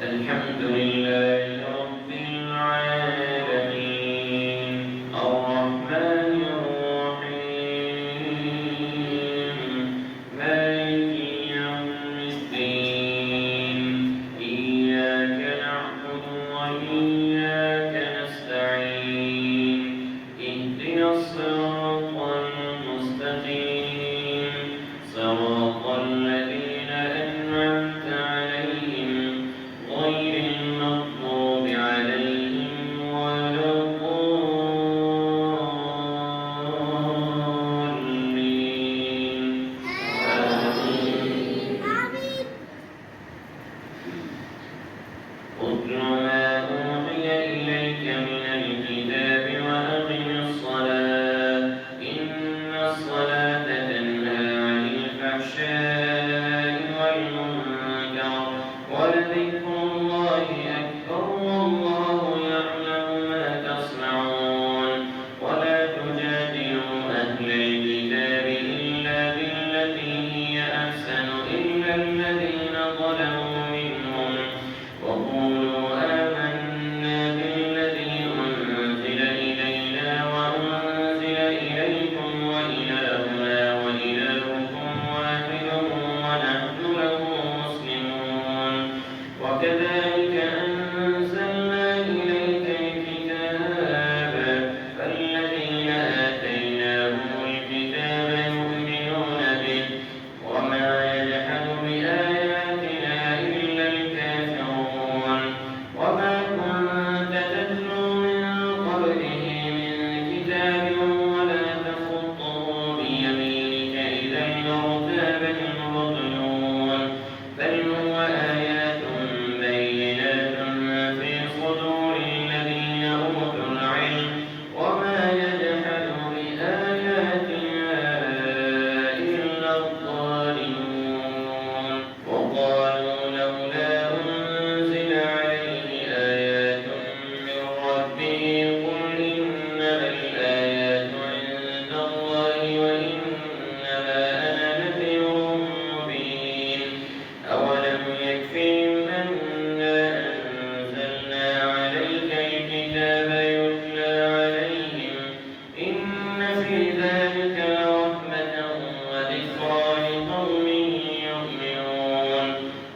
الحمد لله رب العالمين الرحمن الرحيم مالك يوم الدين إياك نعبد وإياك نستعين اهدنا الصراط المستقيم صراط الذين أنعمت عليهم غير المغضوب عليهم ولا الضالين آمين. اتل ما أوحي إليك من الكتاب وأقم الصلاة إن الصلاة تنهى عن الفحشاء والمنكر ولذكر الله أكبر والله يعلم ما تصنعون ولا تجادلوا أهل الكتاب إلا بالتي هي أحسن إلا الذين ظلموا منهم وقولوا آمنا بالذي أنزل إلينا وأنزل إليكم وإلهنا وإلهكم واحد ونحن له مسلمون وكذلك أنزلنا إليك الكتاب فالذين آتيناهم الكتاب يؤمنون به وما يجحد بآياتنا إلا الكافرون وما كنت تتلو من قبله من كتاب ولا تخطه بيمينك إذا لارتاب المبطلون بل هو آيات بينات في صدور الذين أوتوا العلم وما يجحد بآياتنا إلا الظالمون وقالوا لولا أنزل عليه آيات من ربه قل إنما الآيات عند الله وإنما أنا نذير مبين أولم يكفهم أنا أنزلنا عليك الكتاب يتلى عليهم إن في ذلك لرحمة وذكرى لقوم يؤمنون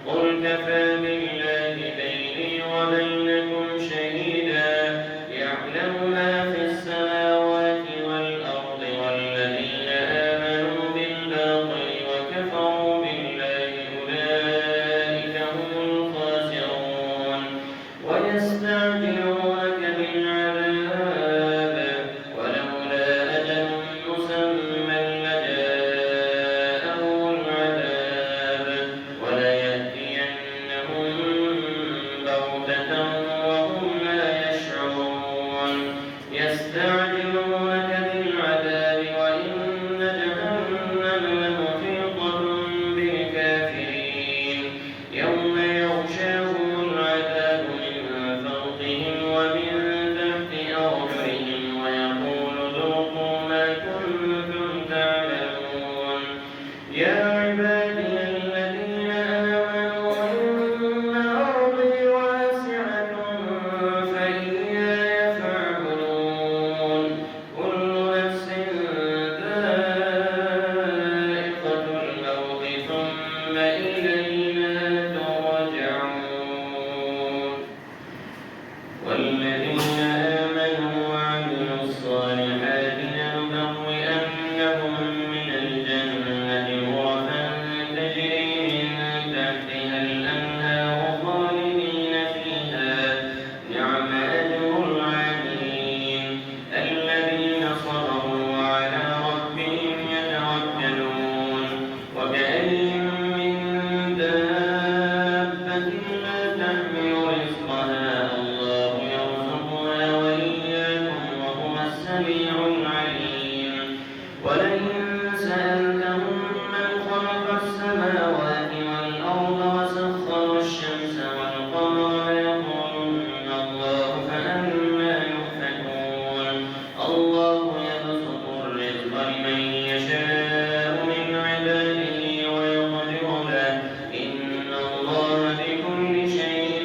قل كفى بالله بيني وبينكم شهيدا يعلم ما في السماوات والأرض والذين آمنوا بالباطل وكفروا بالله أولئك هم الخاسرون ويستعجلونك بالعذاب ولولا أجل مسمى لجاءهم العذاب وليأتينهم بغتة وهم لا يشعرون يستعجلونك بالعذاب وإن جهنم لمحيطة بالكافرين يوم يغشاهم العذاب من فوقهم ومن تحت أرجلهم ويقول ذوقوا ما كنتم تعملون يا عبادي الذين آمنوا إن أرضي واسعة لا تحمل رزقها الله يرزقها وإياكم وهو السميع العليم ولئن سألتهم من خلق السماوات والأرض وسخر الشمس والقمر ليقولن الله فأنى يؤفكون الله يبسط الرزق لمن يشاء من عباده ويقدر له إن الله بكل شيء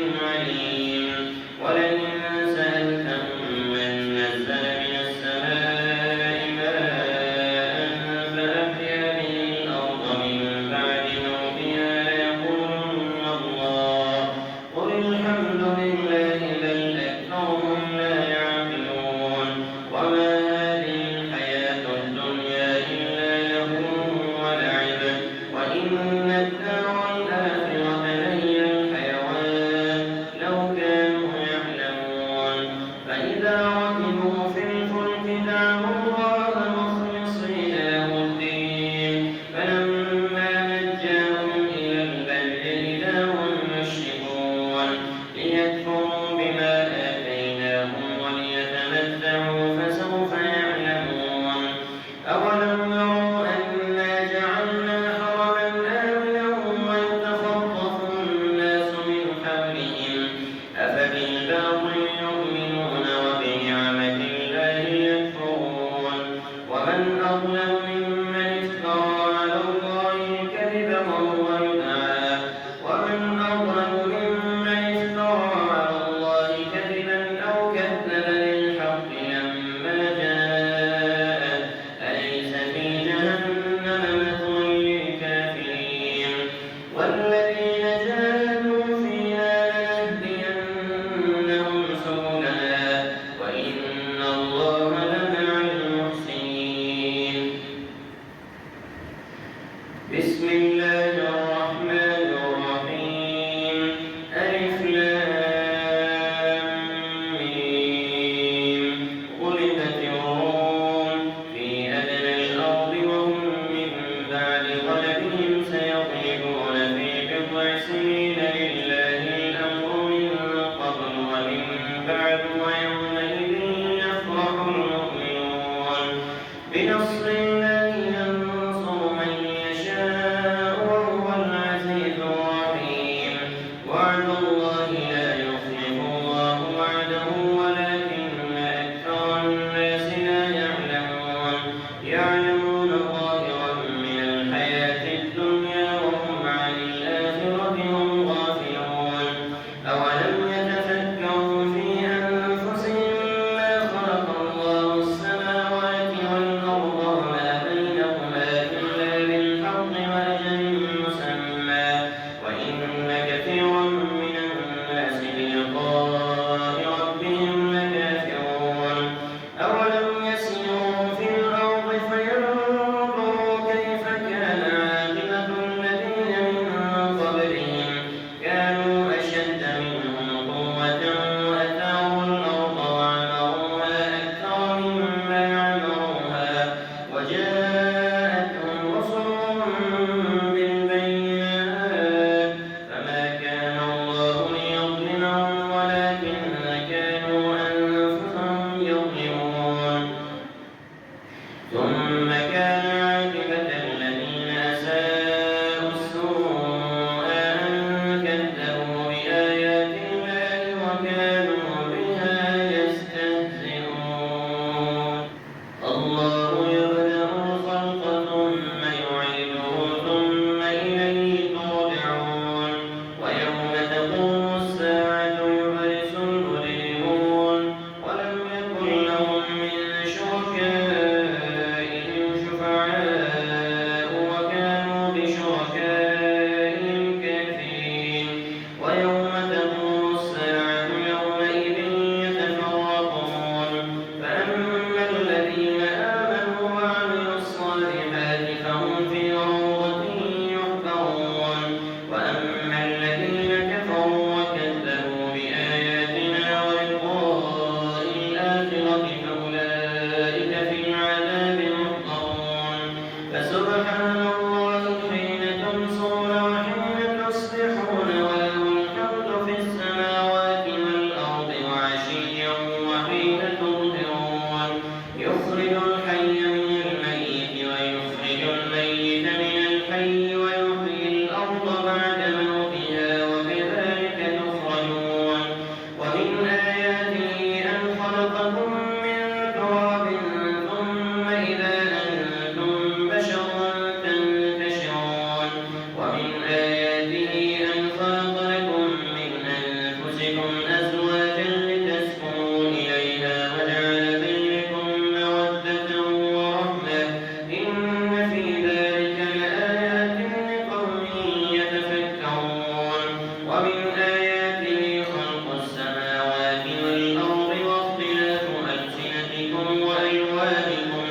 أنفسكم أزواجا لتسكنوا إليها وجعل بينكم مودة ورحمة إن في ذلك لآيات لقوم يتفكرون ومن آياته خلق السماوات والأرض واختلاف ألسنتكم وألوانكم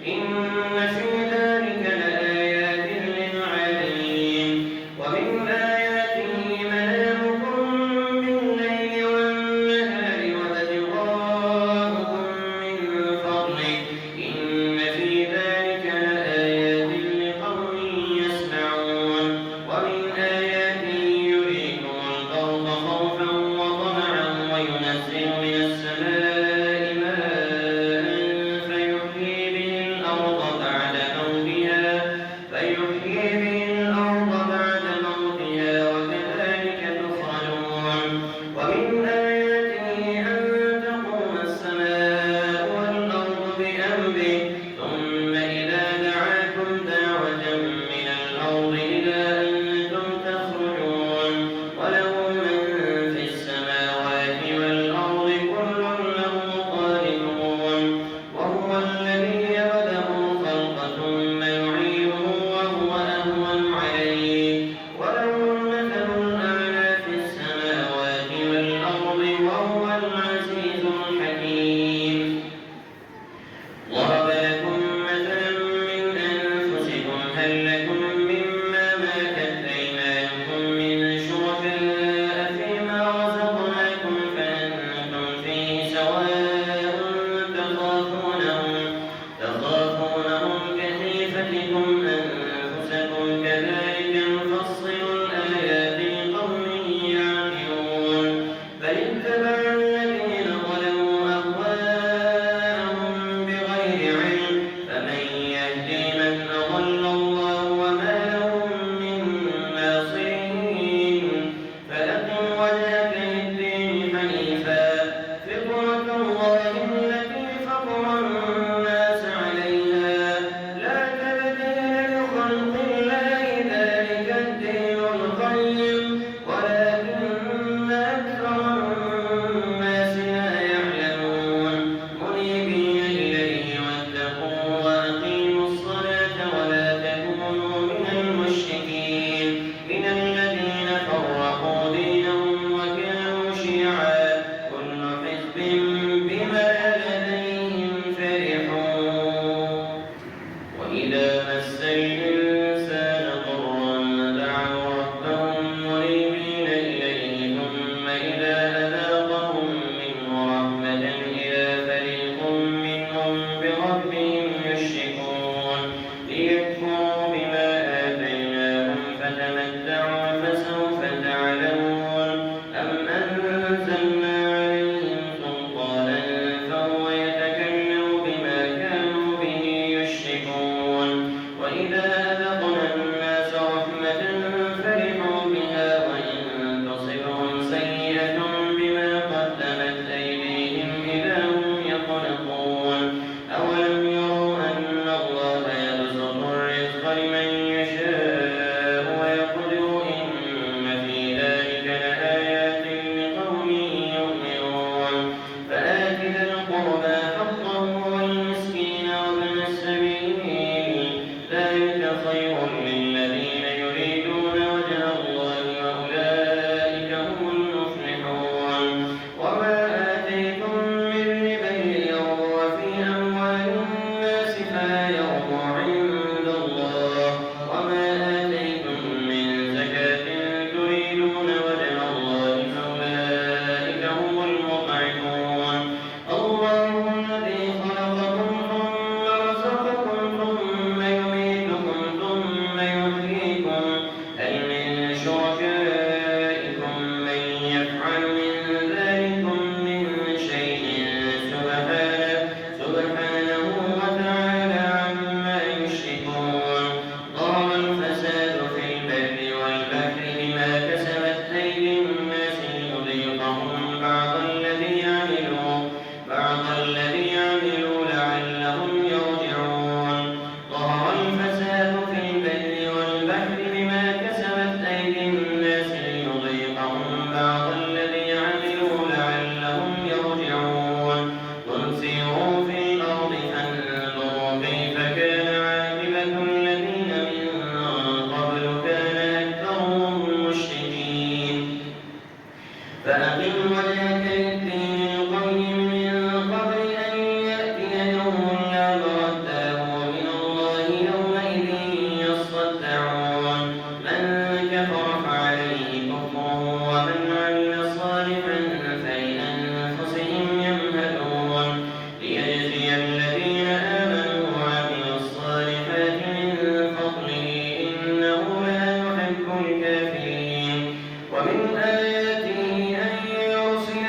إن في ذلك لآيات للعالمين ومن آياته منامكم بالليل فأقم وجهك للدين القيم من قبل أن يأتي يوم لا مرد له ومن الله يومئذ يصدعون من كفر فعليه كفره ومن عمل صالحا فلأنفسهم يمهدون ليجزي الذين آمنوا وعملوا الصالحات من فضله إنه لا يحب الكافرين ومن آياته أن يرسل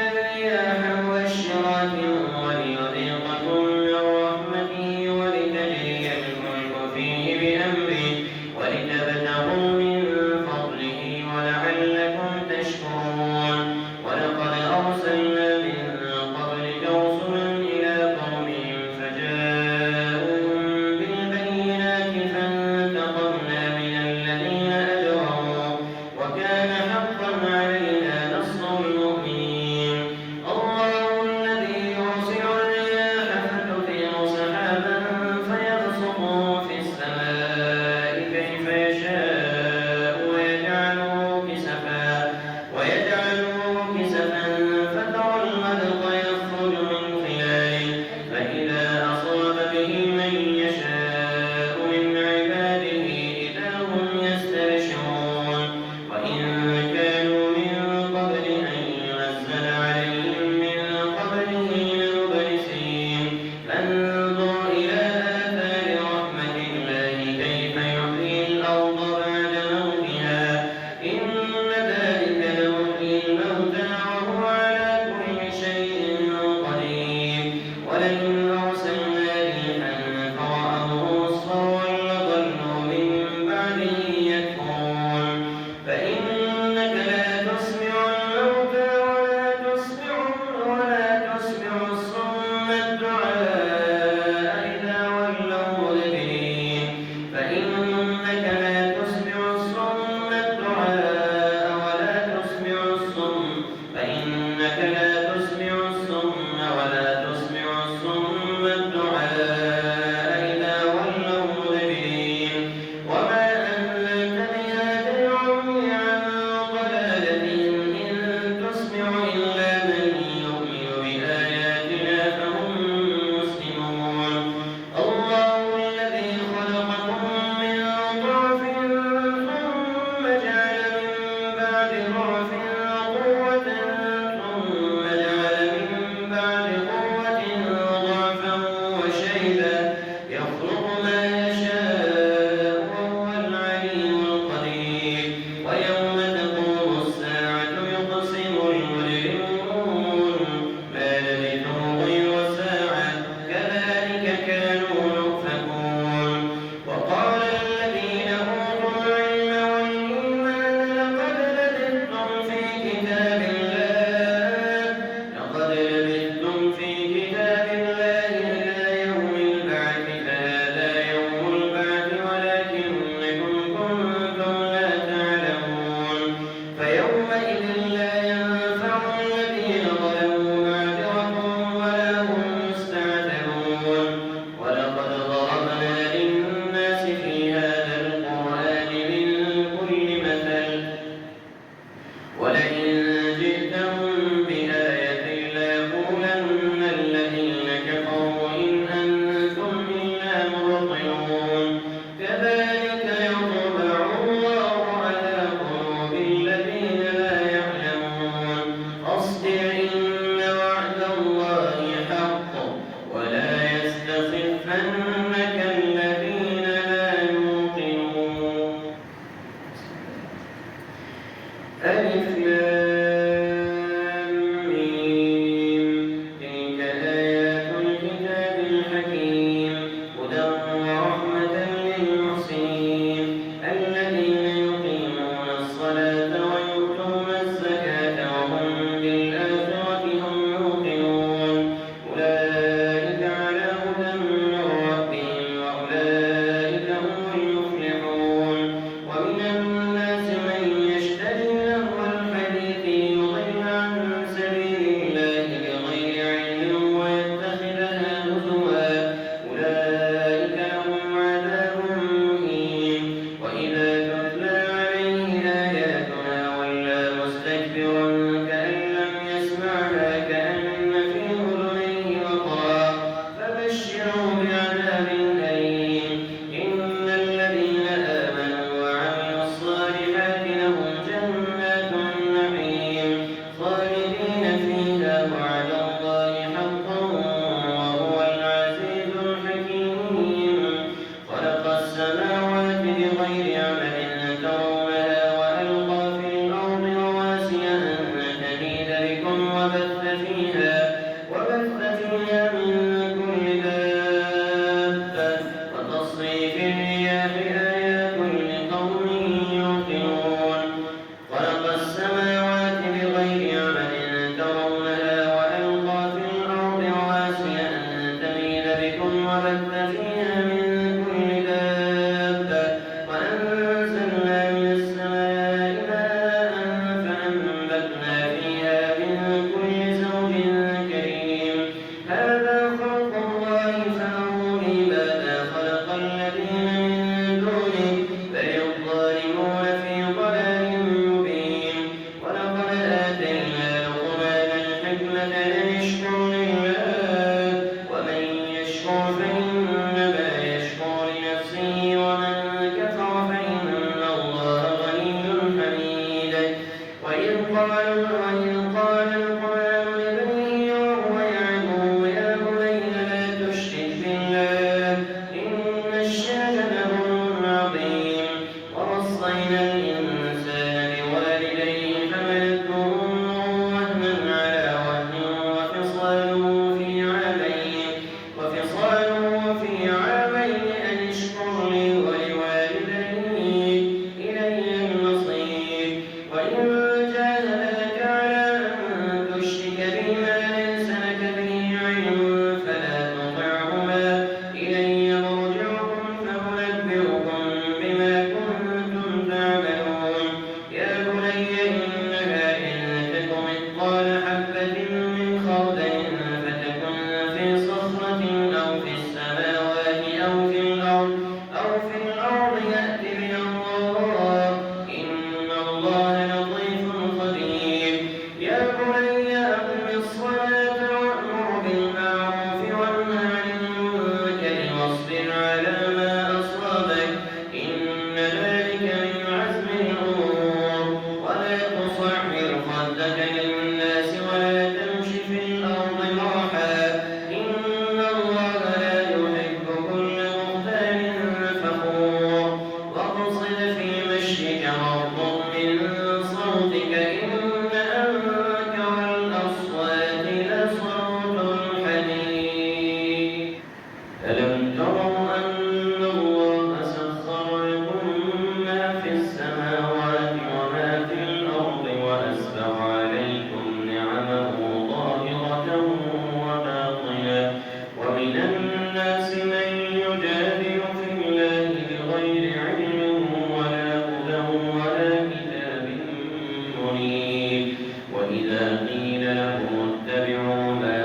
وإذا قيل لهم اتبعوا ما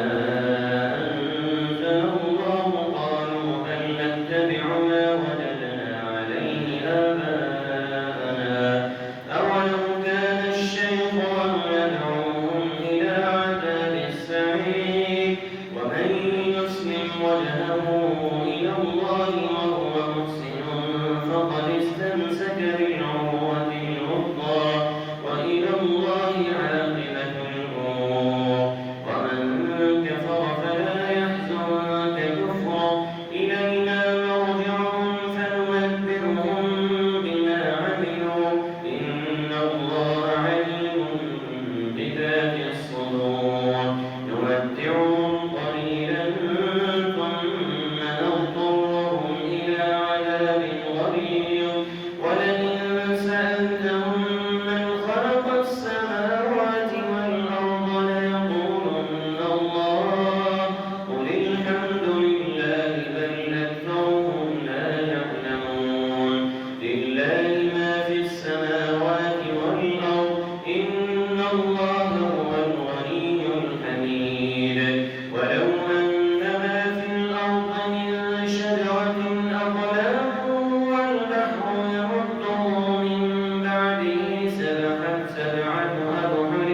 أنزل الله قالوا بل نتبع ما وجدنا عليه آباءنا أولو كان الشيطان يدعوهم إلى عذاب السعير ومن يسلم وجهه إلى الله وهو محسن فقد استمسك بالعروة الوثقى وإلى الله عاقبة الأمور ومن كفر فلا يحزنك كفره إلينا مرجعهم فننبئهم بما عملوا إن الله عليم بذات الصدور نمتعهم قليلا ثم نضطرهم إلى عذاب غليظ ولئن سألتهم من خلق السماوات والأرض ليقولن الله قل الحمد لله بل أكثرهم لا يعلمون لله ما في السماوات والأرض إن الله هو الغني الحميد ولو أن ما في الأرض من شجرة أقلام والبحر يمده من بعده سبعة أبحر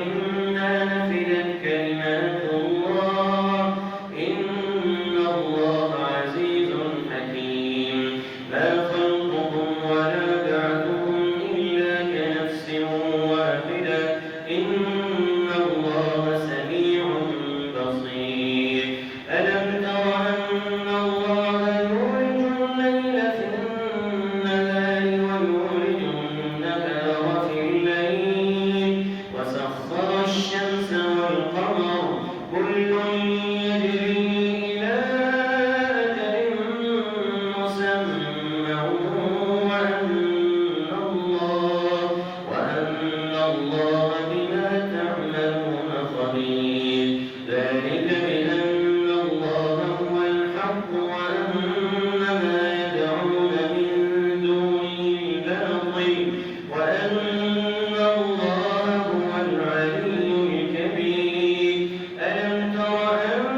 ما نفدت كلمات الله إن الله عزيز حكيم ما خلقكم ولا بعثكم إلا كنفس واحدة إن الله سميع بصير ألم تر أن الله يولج الليل في النهار ويولج النهار في الليل وسخر الشمس والقمر كل يجري إلى أجل مسمى وأن الله بما تعملون خبير ذلك بأن الله هو الحق وأن ما يدعون من دونه الباطل وأن الله هو العلي الكبير ألم تر أن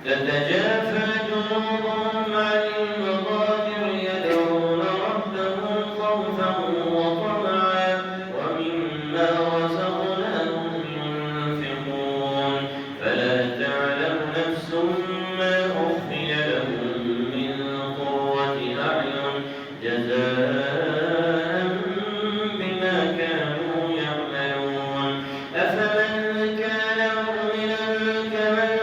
تتجافى جنوبهم عن المضاجع يدعون ربهم خوفا وطمعا ومما رزقناهم ينفقون فلا تعلم نفس ما أخفي لهم من قرة أعين جزاء بما كانوا يعملون أفمن كان مؤمنا كمن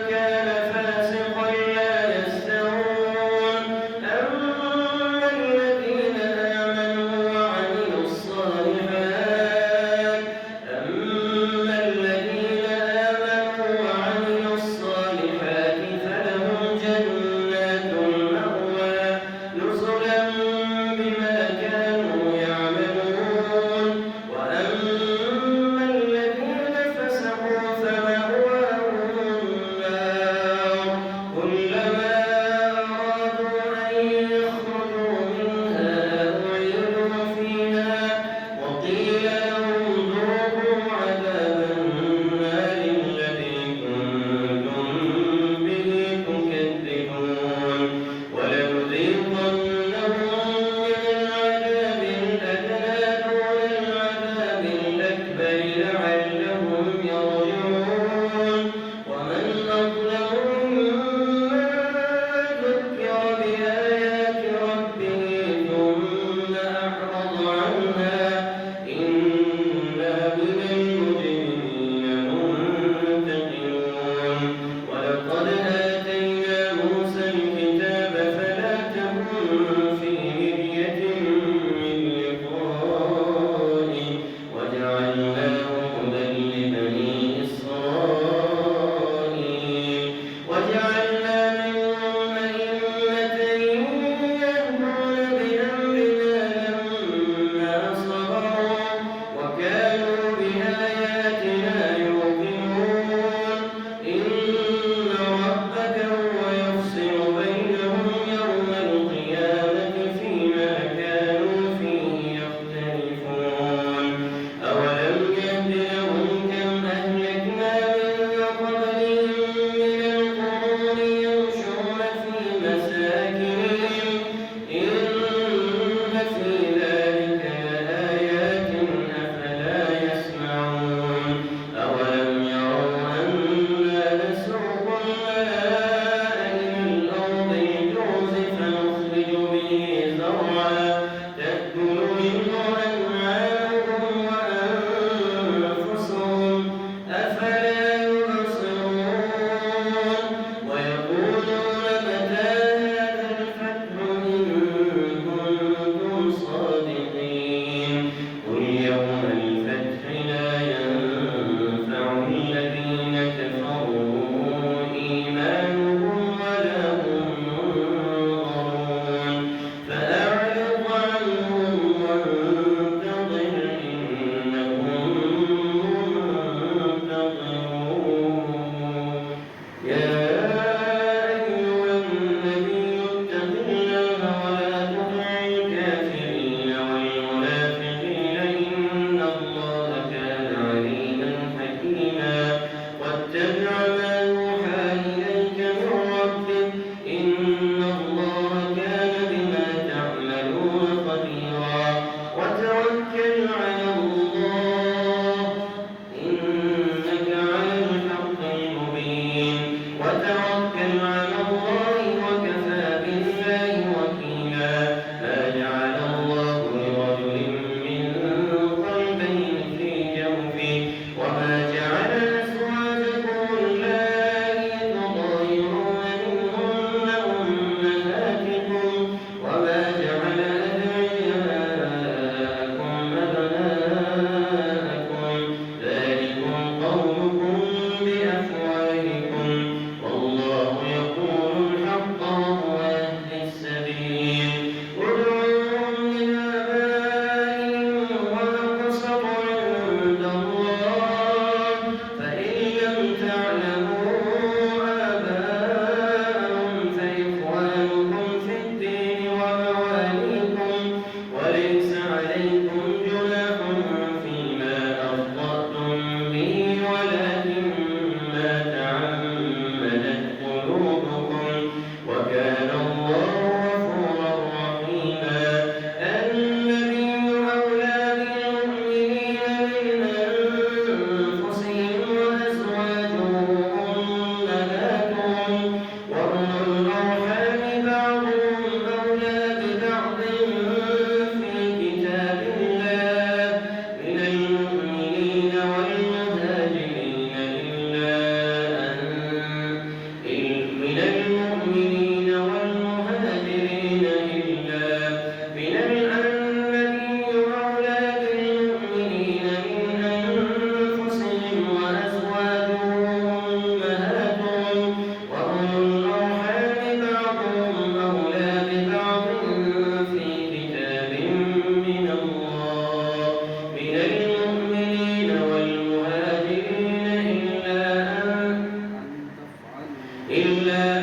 كان فاسقا لا يستوون أما الذين آمنوا وعملوا الصالحات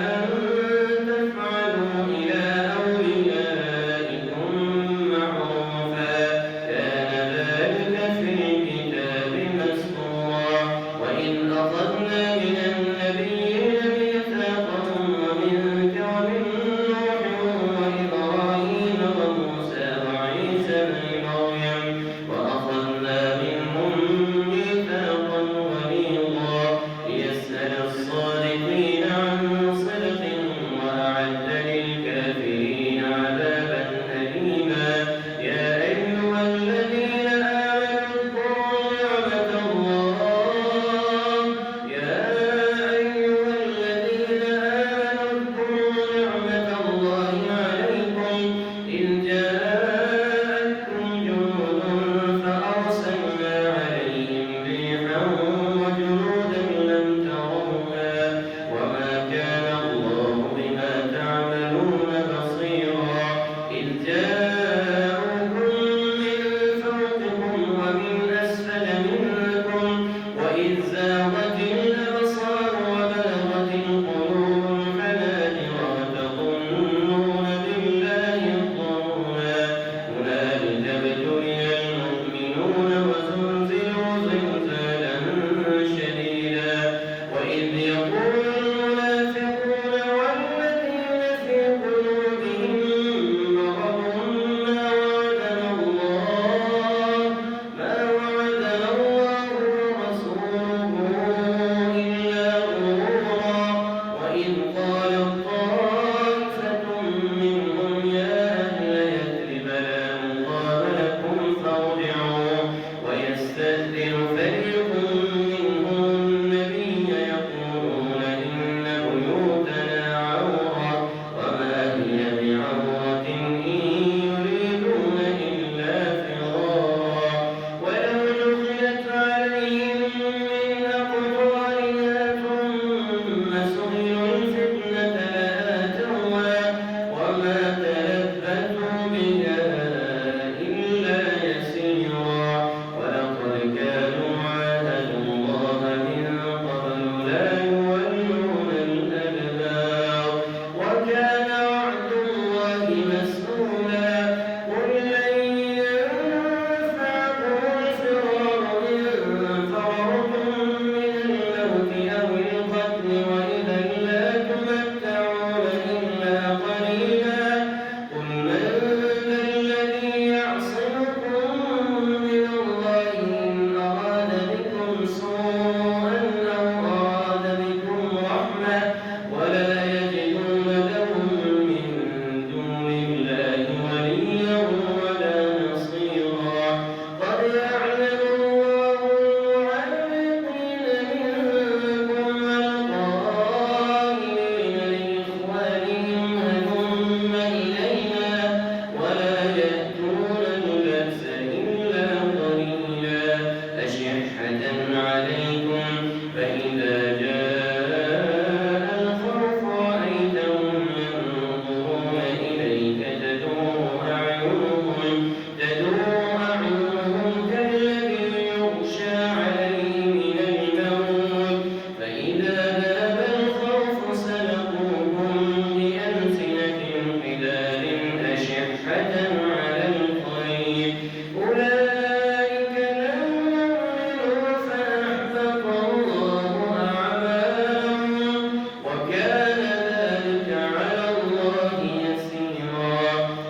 أن تفعلوا إلى أوليائكم معروفا كان ذلك في الكتاب مسطورا وإن أخذنا من النبيين ميثاقهم ومنك ومن نوح وإبراهيم وموسى وعيسى ابن مريم وأخذنا منهم ميثاقا غليظا ليسأل الصادقين عن صدقهم وأعد للكافرين عذابا أليما يا أيها الذين آمنوا اذكروا نعمة الله عليكم إذ جاءتكم جنود فأرسلنا عليهم ريحا وجنودا لم تروها وما كان الله بما تعملون بصيرا إذ جاءوكم من فوقكم ومن أسفل منكم وإذ زاغت الأبصار وبلغت القلوب الحناجر وتظنون بالله الظنونا هنالك ابتلي المؤمنون وزلزلوا زلزالا شديدا وإذ يقول المنافقون والذين في قلوبهم مرض ما وعدنا الله ورسوله إلا غرورا وإذ قالت طائفة منهم يا أهل يثرب لا مقام لكم فارجعوا ويستأذن فريق منهم النبي يقولون إن بيوتنا عورة وما هي بعورة إن يريدون إلا فرارا ولو دخلت عليهم من أقطارها ثم سئلوا الفتنة لآتوها وما تلبثوا بها إلا يسيرا ولقد كانوا عاهدوا الله من قبل لا يولون الأدبار وكان وعد الله مسئولا قل لن ينفعكم الفرار إن فررتم من الموت أو القتل وإذا لا تمتعون إلا قليلا قل من ذا الذي يعصمكم من الله إن أراد بكم سوءا أو أراد بكم رحمة ولا يجدون لهم من دون الله وليا ولا نصيرا قد يعلم الله المعوقين منكم والقائلين لإخوانهم هلم إلينا ولا يأتون البأس إلا قليلا أشحة عليكم فإذا جاء الخوف رأيتهم ينظرون إليك تدور أعينهم كالذي يغشى عليه من الموت فإذا ذهب الخوف سلقوكم بألسنة حداد أشحة على الخير أولئك لم يؤمنوا فأحبط الله أعمالهم وكان ذلك على الله يسيرا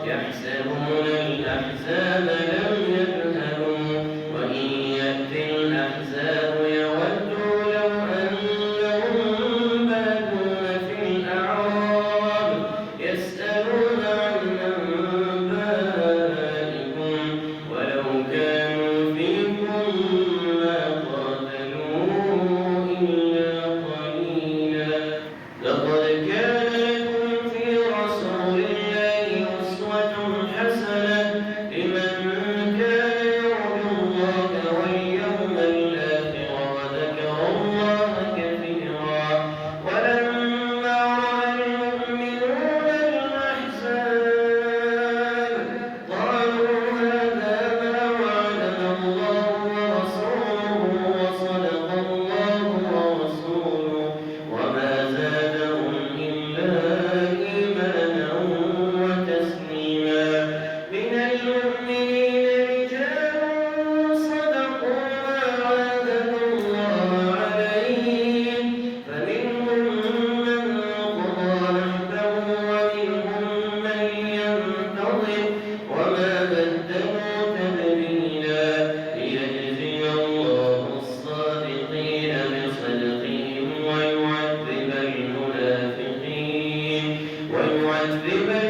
يحسبون الأحزاب لم يذهبوا وإن يأتي الأحزاب يودوا لو أنهم بادون في الأعراب يسألون عن أنبائكم ولو كانوا فيكم ما قاتلوا إلا قليلا لقد كان لكم في رسول الله أسوة حسنة لمن كان يرجو الله واليوم الآخر وذكر الله كثيرا ولما رأى المؤمنون الأحزاب قالوا هذا ما وعدنا الله ورسوله وصدق الله ورسوله وما زادهم إلا يعذب